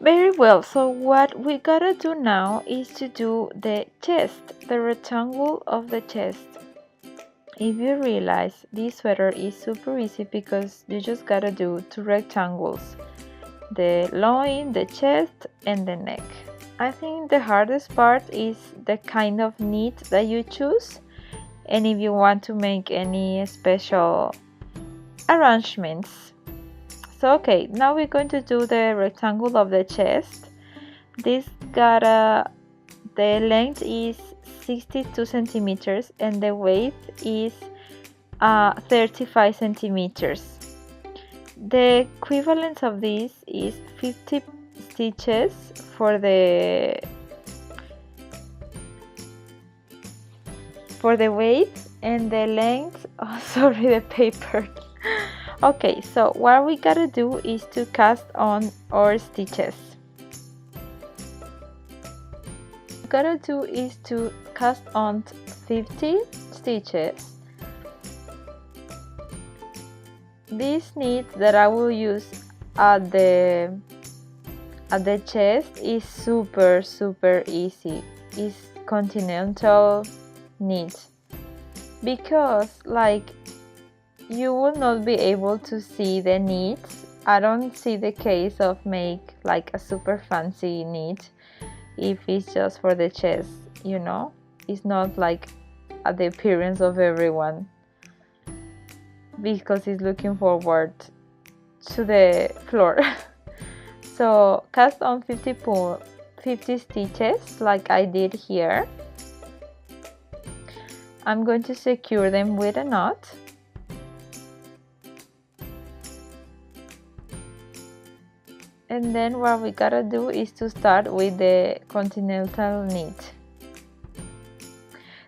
Very well, so what we gotta do now is to do the chest, the rectangle of the chest. If you realize this sweater is super easy because you just gotta do two rectangles, the loin, the chest, and the neck. I think the hardest part is the kind of knit that you choose, and if you want to make any special arrangements. So okay, now we're going to do the rectangle of the chest. This the length is 62 centimeters and the width is 35 centimeters. The equivalence of this is 50 stitches for the width and the length. Oh, sorry, the paper. Okay, so what we gotta do is to cast on our stitches. What we gotta do is to cast on 50 stitches. This knit that I will use at the chest is super easy. It's continental knit because like you will not be able to see the knit. I don't see the case of make like a super fancy knit if it's just for the chest, you know. It's not like at the appearance of everyone because it's looking forward to the floor. So cast on 50 stitches like I did here. I'm going to secure them with a knot. And then what we gotta do is to start with the continental knit.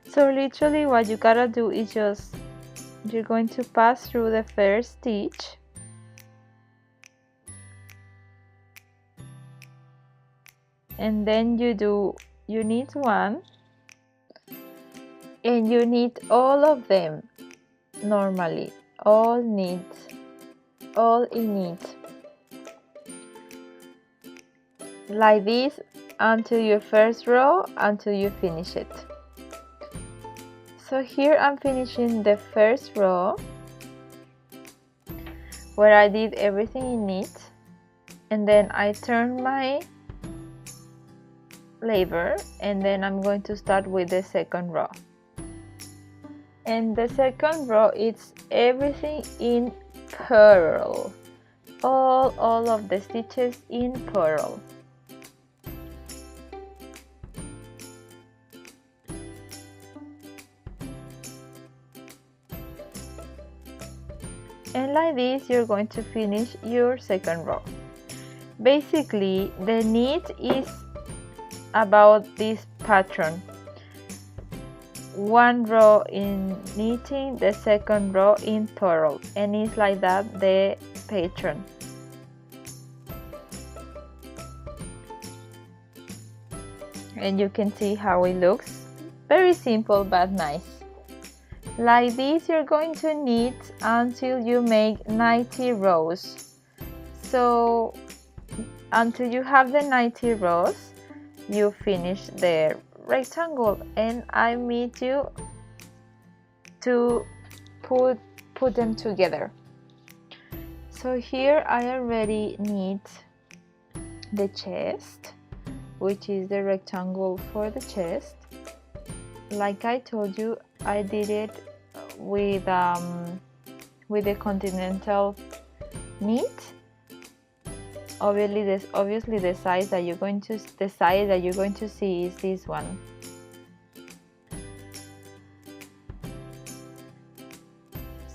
So literally what you gotta do is just you're going to pass through the first stitch, and then you knit one, and you knit all of them normally, all in knit like this until your first row, until you finish it. So here I'm finishing the first row where I did everything in knit, and then I turn my lever, and then I'm going to start with the second row. And the second row it's everything in purl, all of the stitches in purl. And like this you're going to finish your second row. Basically the knit is about this pattern: one row in knitting, the second row in purl, and it's like that the pattern. And you can see how it looks, very simple but nice. Like this you're going to knit until you make 90 rows. So until you have the 90 rows you finish the rectangle, and I need you to put them together. So here I already knit the chest, which is the rectangle for the chest. Like I told you, I did it with the continental knit. Obviously the size that you're going to see is this one.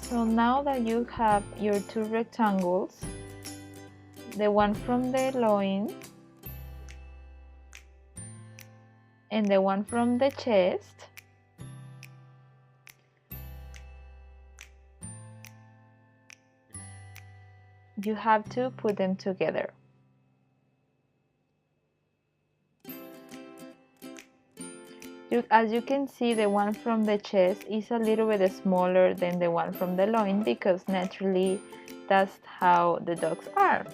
So now that you have your two rectangles, the one from the loin and the one from the chest, you have to put them together. As you can see, the one from the chest is a little bit smaller than the one from the loin because naturally that's how the dogs are.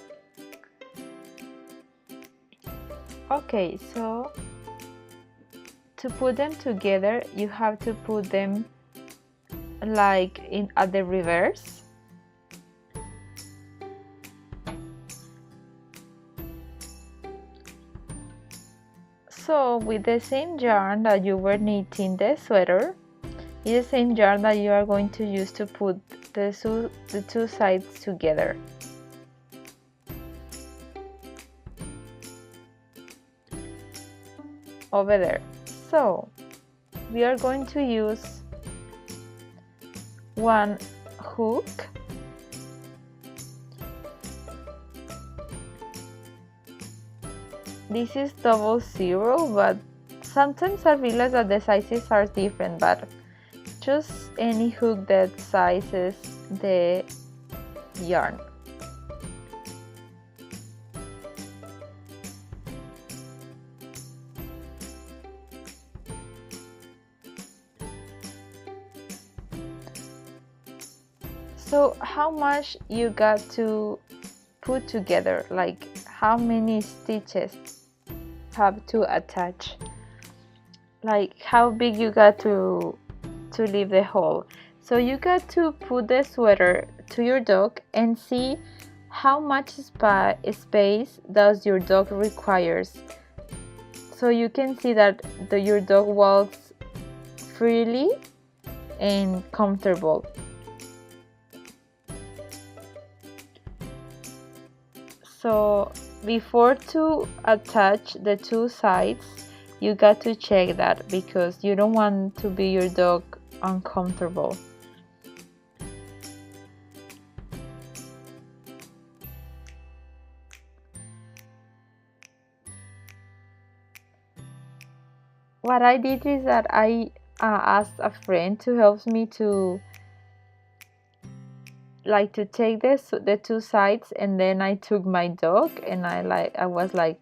Okay, so to put them together, you have to put them like in at the reverse. So with the same yarn that you were knitting the sweater, is the same yarn that you are going to use to put the two sides together. Over there. So we are going to use one hook, this is 00, but sometimes I realize that the sizes are different, but just any hook that sizes the yarn. So how much you got to put together, like how many stitches have to attach, like how big you got to leave the hole. So you got to put the sweater to your dog and see how much space does your dog requires. So you can see that your dog walks freely and comfortable. So before to attach the two sides, you got to check that because you don't want to be your dog uncomfortable. What I did is that I asked a friend to help me to take the two sides, and then I took my dog and I was like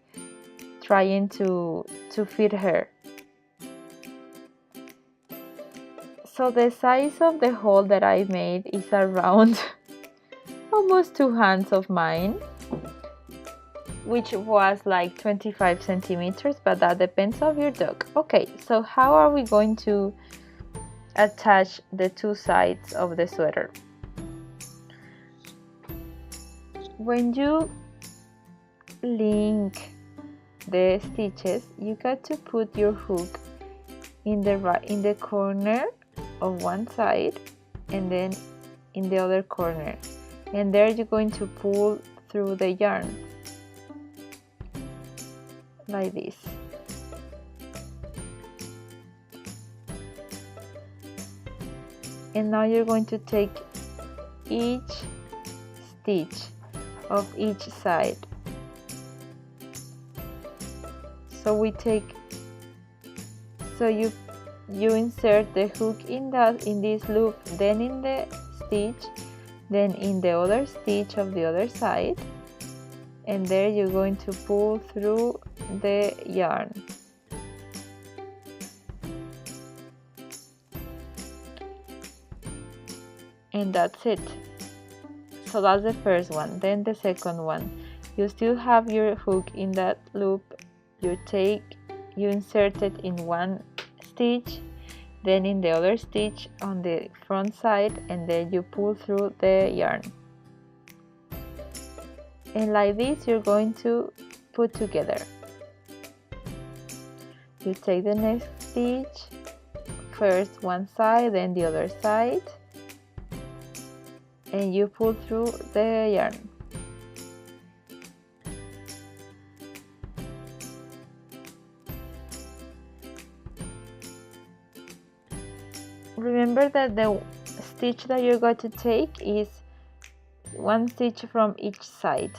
trying to feed her. So the size of the hole that I made is around almost 2 hands of mine, which was like 25 centimeters, but that depends on your dog. Okay, so how are we going to attach the two sides of the sweater? When you link the stitches, you got to put your hook in the corner of one side and then in the other corner, and there you're going to pull through the yarn like this. And now you're going to take each stitch of each side. So you insert the hook in this loop, then in the stitch, then in the other stitch of the other side, and there you're going to pull through the yarn. And that's it. So that's the first one. Then the second one, you still have your hook in that loop, you insert it in one stitch, then in the other stitch on the front side, and then you pull through the yarn. And like this you're going to put together. You take the next stitch, first one side, then the other side, and you pull through the yarn. Remember that the stitch that you're going to take is one stitch from each side.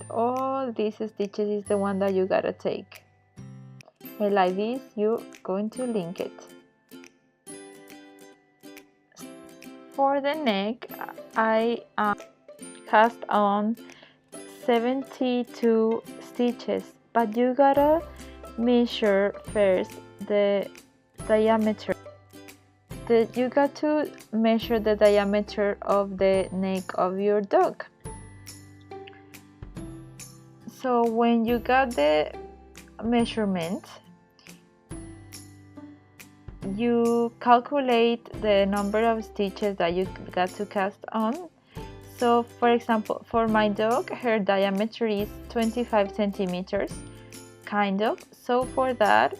All these stitches is the one that you gotta take. And like this you're going to link it. For the neck, I cast on 72 stitches, but you gotta measure first the diameter. You got to measure the diameter of the neck of your dog. So when you got the measurement, you calculate the number of stitches that you got to cast on. So for example, for my dog, her diameter is 25 centimeters, kind of. So for that,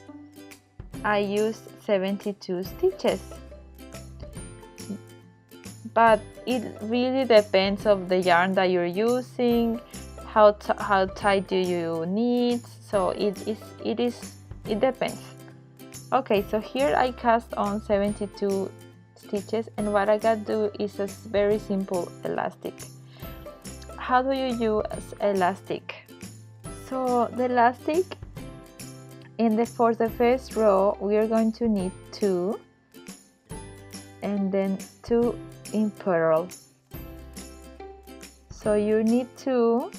I used 72 stitches. But it really depends of the yarn that you're using, how tight do you need. So it depends. Okay, so here I cast on 72 stitches, and what I got to do is a very simple elastic. How do you use elastic? So the elastic, for the first row we are going to need 2, and then 2 in purl. So you need 2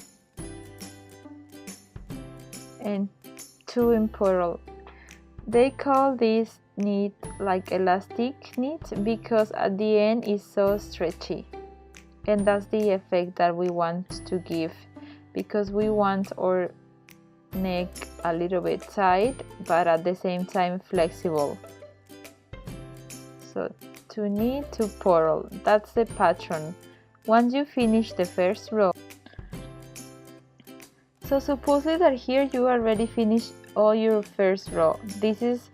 and 2 in purl. They call this knit like elastic knit because at the end it's so stretchy, and that's the effect that we want to give, because we want our neck a little bit tight but at the same time flexible. So to knit, to purl, that's the pattern. Once you finish the first row, so supposedly that here you already finished all your first row. This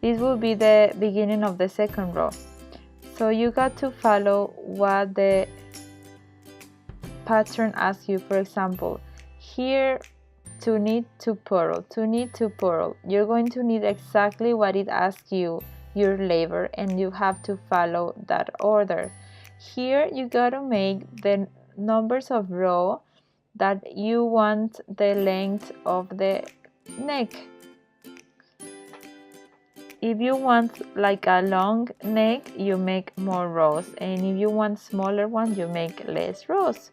will be the beginning of the second row. So you got to follow what the pattern asks you. For example, here, to knit, to purl, to knit, to purl. You're going to knit exactly what it asks you, your labor, and you have to follow that order. Here you gotta make the numbers of row that you want the length of the neck. If you want like a long neck, you make more rows, and if you want smaller one, you make less rows.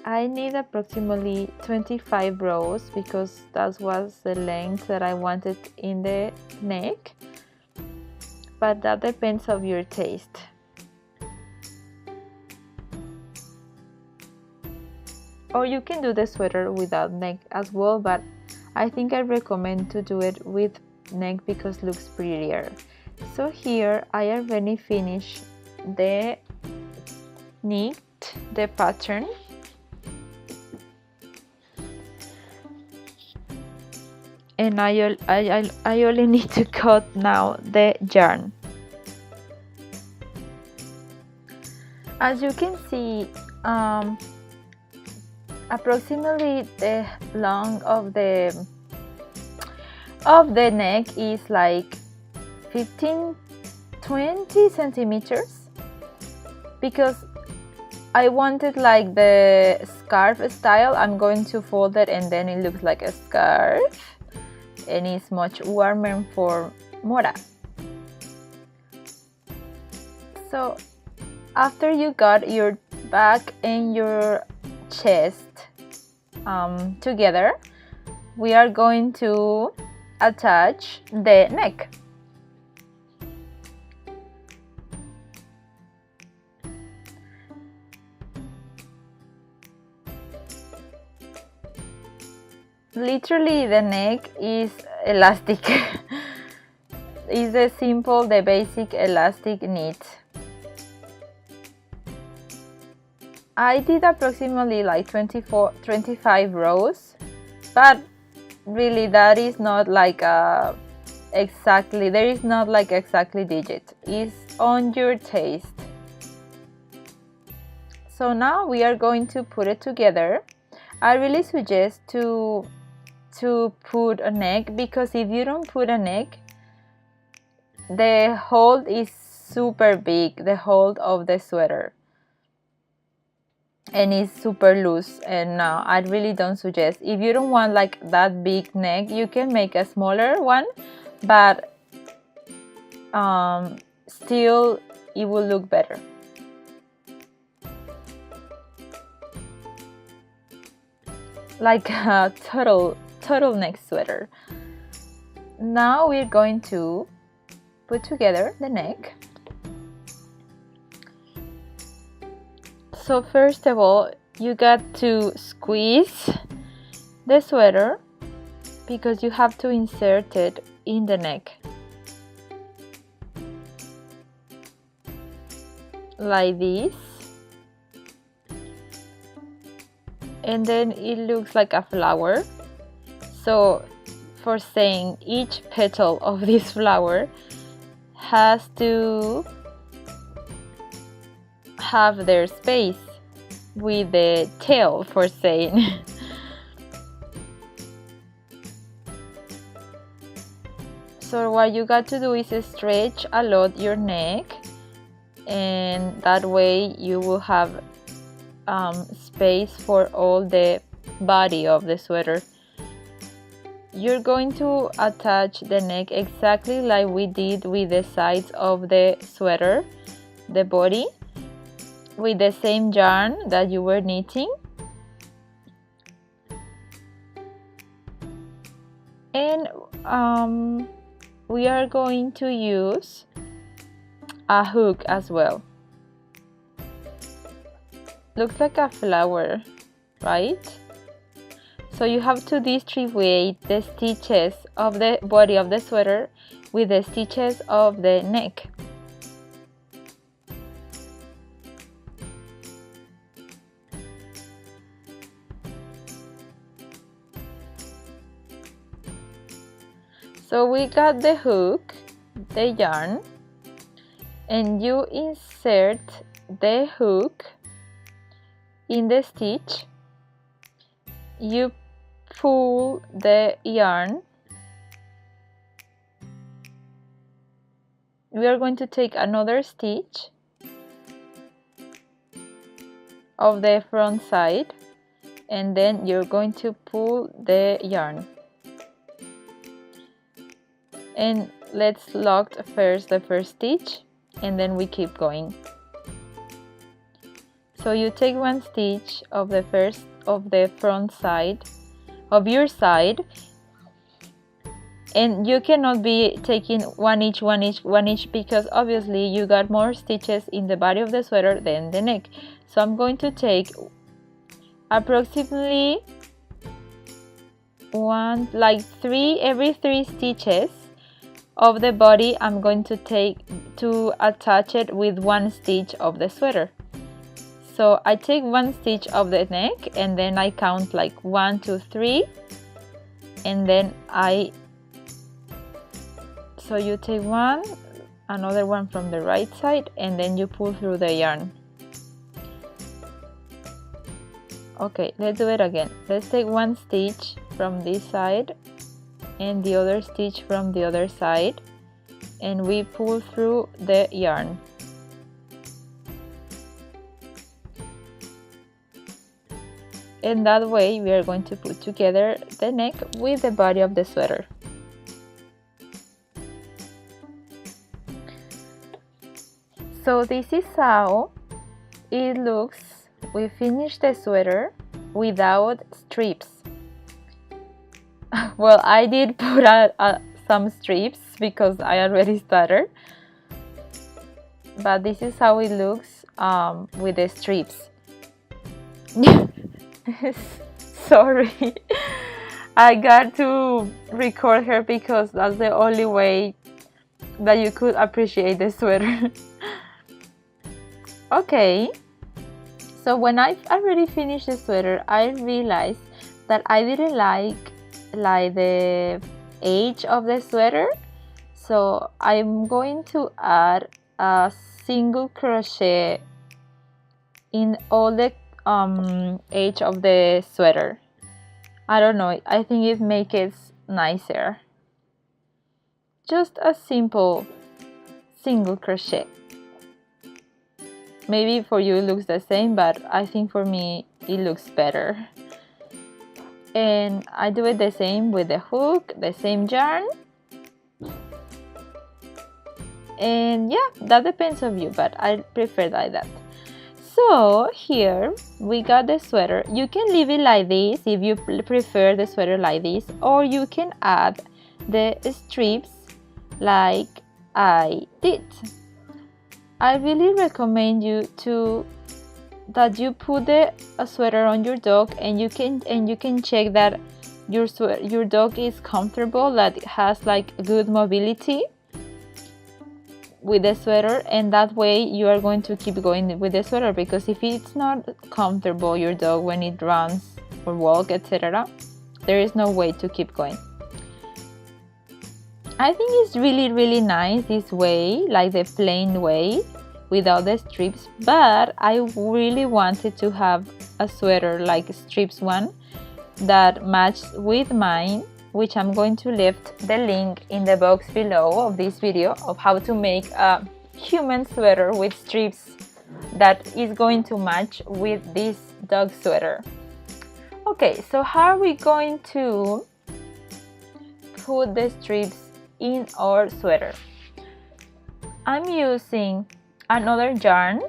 I need approximately 25 rows because that was the length that I wanted in the neck, but that depends on your taste. Or you can do the sweater without neck as well, but I think I recommend to do it with neck because it looks prettier. So here I already finished the knit, the pattern. And I only need to cut now the yarn. As you can see, approximately the length of the neck is like 15-20 centimeters, because I wanted like the scarf style. I'm going to fold it and then it looks like a scarf, and it's much warmer for Mora. So after you got your back and your chest together, we are going to attach the neck. Literally the neck is elastic. It's the basic elastic knit. I did approximately like 25 rows, but really that is not like exactly, there is not like exactly digit. It's on your taste. So now we are going to put it together. I really suggest to put a neck, because if you don't put a neck, the hold is super big, the hold of the sweater, and it's super loose, and no, I really don't suggest. If you don't want like that big neck, you can make a smaller one, but still it will look better. Like a turtleneck sweater. Now we're going to put together the neck. So first of all, you got to squeeze the sweater because you have to insert it in the neck like this, and then it looks like a flower. So for saying, each petal of this flower has to have their space with the tail, for saying. So what you got to do is stretch a lot your neck, and that way you will have space for all the body of the sweater. You're going to attach the neck exactly like we did with the sides of the sweater, the body, with the same yarn that you were knitting. And we are going to use a hook as well. Looks like a flower, right? So you have to distribute the stitches of the body of the sweater with the stitches of the neck. So we got the hook, the yarn, and you insert the hook in the stitch. You pull the yarn. We are going to take another stitch of the front side, and then you're going to pull the yarn. And let's lock first the first stitch, and then we keep going. So you take one stitch of the front side of your side, and you cannot be taking one each because obviously you got more stitches in the body of the sweater than the neck. So I'm going to take approximately every three stitches of the body. I'm going to take to attach it with one stitch of the sweater. So I take one stitch of the neck, and then I count like 1, 2, 3, and then so you take one, another one from the right side, and then you pull through the yarn. Okay, let's do it again. Let's take one stitch from this side and the other stitch from the other side, and we pull through the yarn. And that way we are going to put together the neck with the body of the sweater. So this is how it looks. We finished the sweater without strips. Well, I did put some strips because I already started, but this is how it looks with the strips. Sorry, I got to record her because that's the only way that you could appreciate the sweater. Okay, so when I already finished the sweater, I realized that I didn't like the edge of the sweater, so I'm going to add a single crochet in all the edge of the sweater. I don't know, I think it makes it nicer. Just a simple single crochet. Maybe for you it looks the same, but I think for me it looks better. And I do it the same with the hook, the same yarn. And yeah, that depends on you, but I prefer like that. So here we got the sweater. You can leave it like this if you prefer the sweater like this, or you can add the strips like I did. I really recommend you that you put the sweater on your dog, and you can check that your dog is comfortable, that it has like good mobility with the sweater, and that way you are going to keep going with the sweater, because if it's not comfortable, your dog, when it runs or walk, etc., there is no way to keep going. I think it's really nice this way, like the plain way without the strips, but I really wanted to have a sweater like strips one that matched with mine, which I'm going to leave the link in the box below of this video of how to make a human sweater with strips that is going to match with this dog sweater. Okay, so how are we going to put the strips in our sweater? I'm using another yarn.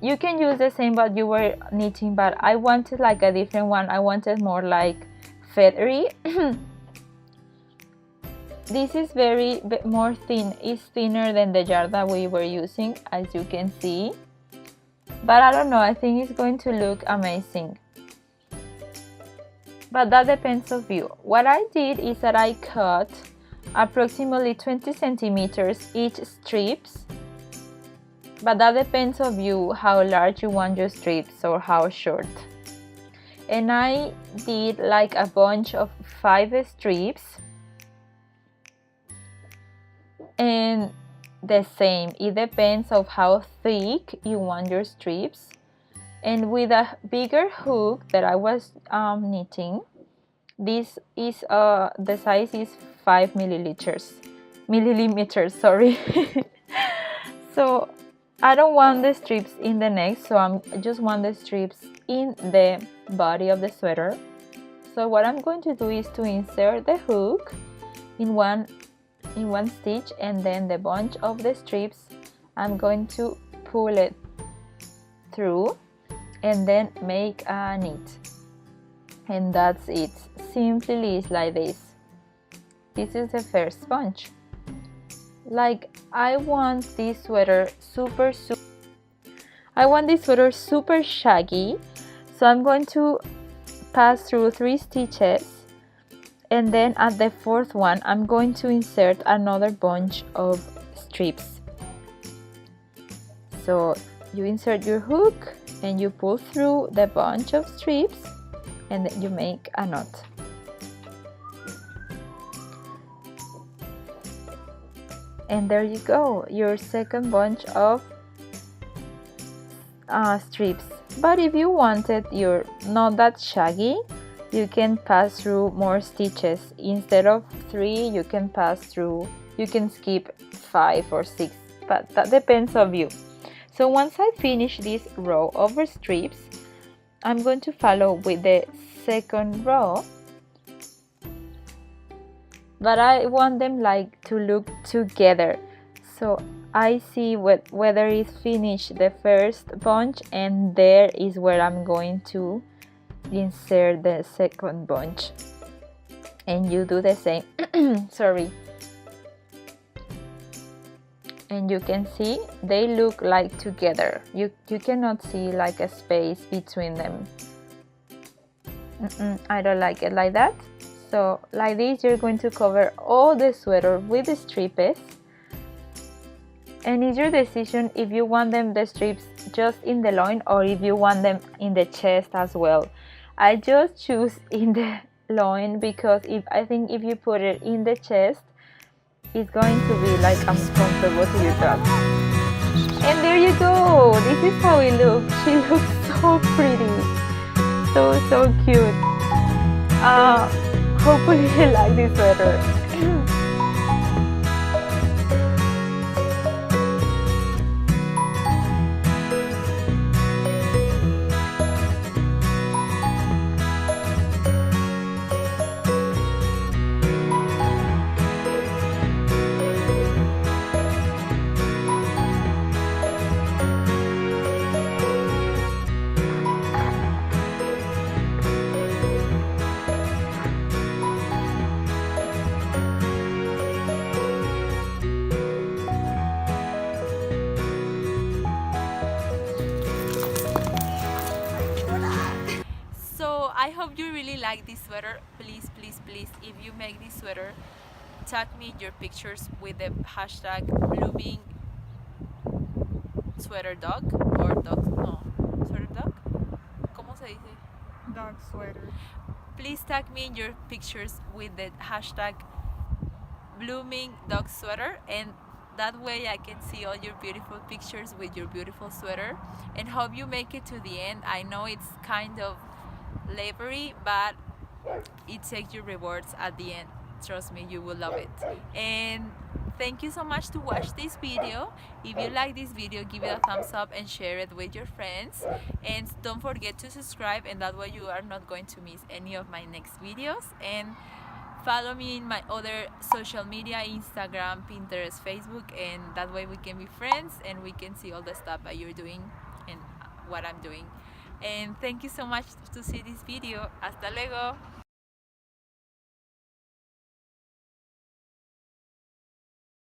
You can use the same that you were knitting, but I wanted like a different one. I wanted more like feathery. This is more thin. It's thinner than the yarn that we were using, as you can see, but I don't know, I think it's going to look amazing, but that depends on you. What I did is that I cut approximately 20 centimeters each strips, but that depends on you how large you want your strips or how short. And I did like a bunch of 5 strips, and the same, it depends of how thick you want your strips. And with a bigger hook that I was knitting, this is the size is 5 millimeters, sorry. So I don't want the strips in the neck, so I just want the strips in the body of the sweater. So what I'm going to do is to insert the hook in one stitch, and then the bunch of the strips I'm going to pull it through and then make a knit, and that's it. Simply is like this. This is the first bunch. Like, I want this sweater super shaggy, so I'm going to pass through 3 stitches, and then at the 4th one I'm going to insert another bunch of strips. So you insert your hook and you pull through the bunch of strips, and then you make a knot. And there you go, your second bunch of strips. But if you wanted your not that shaggy, you can pass through more stitches. Instead of 3, you can skip 5 or 6, but that depends on you. So once I finish this row of strips, I'm going to follow with the second row, but I want them like to look together. So I see whether it's finished the first bunch, and there is where I'm going to insert the second bunch, and you do the same. Sorry. And you can see they look like together. You cannot see like a space between them. I don't like it like that. So like this, you're going to cover all the sweater with the strips, and it's your decision if you want the strips just in the loin or if you want them in the chest as well. I just choose in the loin because I think if you put it in the chest, it's going to be like uncomfortable to your dog. And there you go, this is how it looks. She looks so pretty, so cute. Hopefully you like this sweater. I hope you really like this sweater. Please, please, please, if you make this sweater, tag me your pictures with the hashtag blooming sweater dog or dog, no, sweater dog? ¿Cómo se dice? Dog sweater. Please tag me in your pictures with the hashtag blooming dog sweater, and that way I can see all your beautiful pictures with your beautiful sweater, and hope you make it to the end. I know it's kind of labory, but it takes your rewards at the end. Trust me, you will love it. And thank you so much to watch this video. If you like this video, give it a thumbs up and share it with your friends, and don't forget to subscribe, and that way you are not going to miss any of my next videos. And follow me in my other social media, Instagram, Pinterest, Facebook, and that way we can be friends and we can see all the stuff that you're doing and what I'm doing. And thank you so much to see this video. Hasta luego.